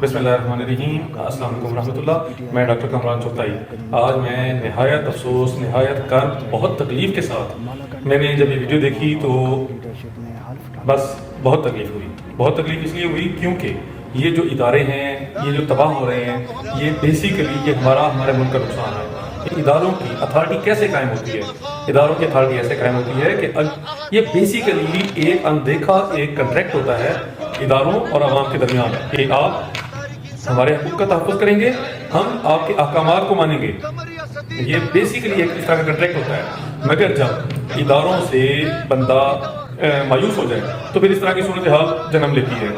بسم اللہ الرحمن الرحیم، السلام علیکم ورحمۃ اللہ۔ میں ڈاکٹر کامران چغتائی۔ آج میں نہایت افسوس، نہایت کرب، بہت تکلیف کے ساتھ میں نے جب یہ ویڈیو دیکھی تو بس بہت تکلیف ہوئی۔ بہت تکلیف اس لیے ہوئی کیونکہ یہ جو ادارے ہیں، یہ جو تباہ ہو رہے ہیں، یہ بیسیکلی یہ ہمارے ملک کا نقصان ہے۔ اداروں کی اتھارٹی کیسے قائم ہوتی ہے؟ اداروں کی اتھارٹی ایسے قائم ہوتی ہے کہ یہ بیسیکلی ایک اندیکھا ایک کنٹریکٹ ہوتا ہے اداروں اور عوام کے درمیان کہ آپ ہمارے حقوق کا تحفظ کریں گے، ہم آپ کے احکامات کو مانیں گے۔ یہ بیسیکلی ایک اس طرح کا کنٹریکٹ ہوتا ہے۔ مگر جب اداروں سے بندہ مایوس ہو جائے تو پھر اس طرح کی صورتحال جنم لیتی ہے۔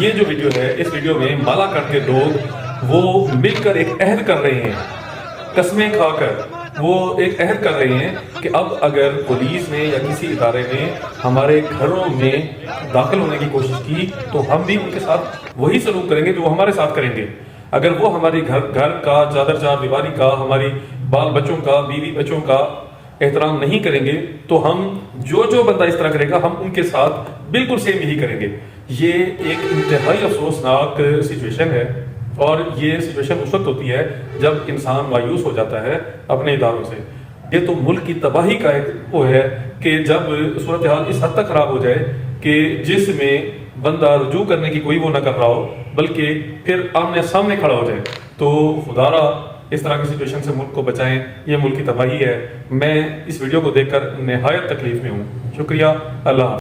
یہ جو ویڈیو ہے، اس ویڈیو میں مالا کر کے لوگ وہ مل کر ایک عہد کر رہے ہیں، قسمیں کھا کر وہ ایک عہد کر رہے ہیں کہ اب اگر پولیس نے یا کسی ادارے نے ہمارے گھروں میں داخل ہونے کی کوشش کی تو ہم بھی ان کے ساتھ وہی سلوک کریں گے جو وہ ہمارے ساتھ کریں گے۔ اگر وہ ہماری گھر کا، چادر چار دیواری کا، ہماری بال بچوں کا، بیوی بچوں کا احترام نہیں کریں گے تو ہم جو بندہ اس طرح کرے گا ہم ان کے ساتھ بالکل سیم یہی کریں گے۔ یہ ایک انتہائی افسوسناک سچویشن ہے، اور یہ سچویشن اس وقت ہوتی ہے جب انسان مایوس ہو جاتا ہے اپنے اداروں سے۔ یہ تو ملک کی تباہی کا ایک وہ ہے کہ جب صورتحال اس حد تک خراب ہو جائے کہ جس میں بندہ رجوع کرنے کی کوئی وہ نہ کر رہا ہو بلکہ پھر آمنے سامنے کھڑا ہو جائے، تو خدا را اس طرح کی سچویشن سے ملک کو بچائیں۔ یہ ملک کی تباہی ہے۔ میں اس ویڈیو کو دیکھ کر نہایت تکلیف میں ہوں۔ شکریہ، اللہ حافظ۔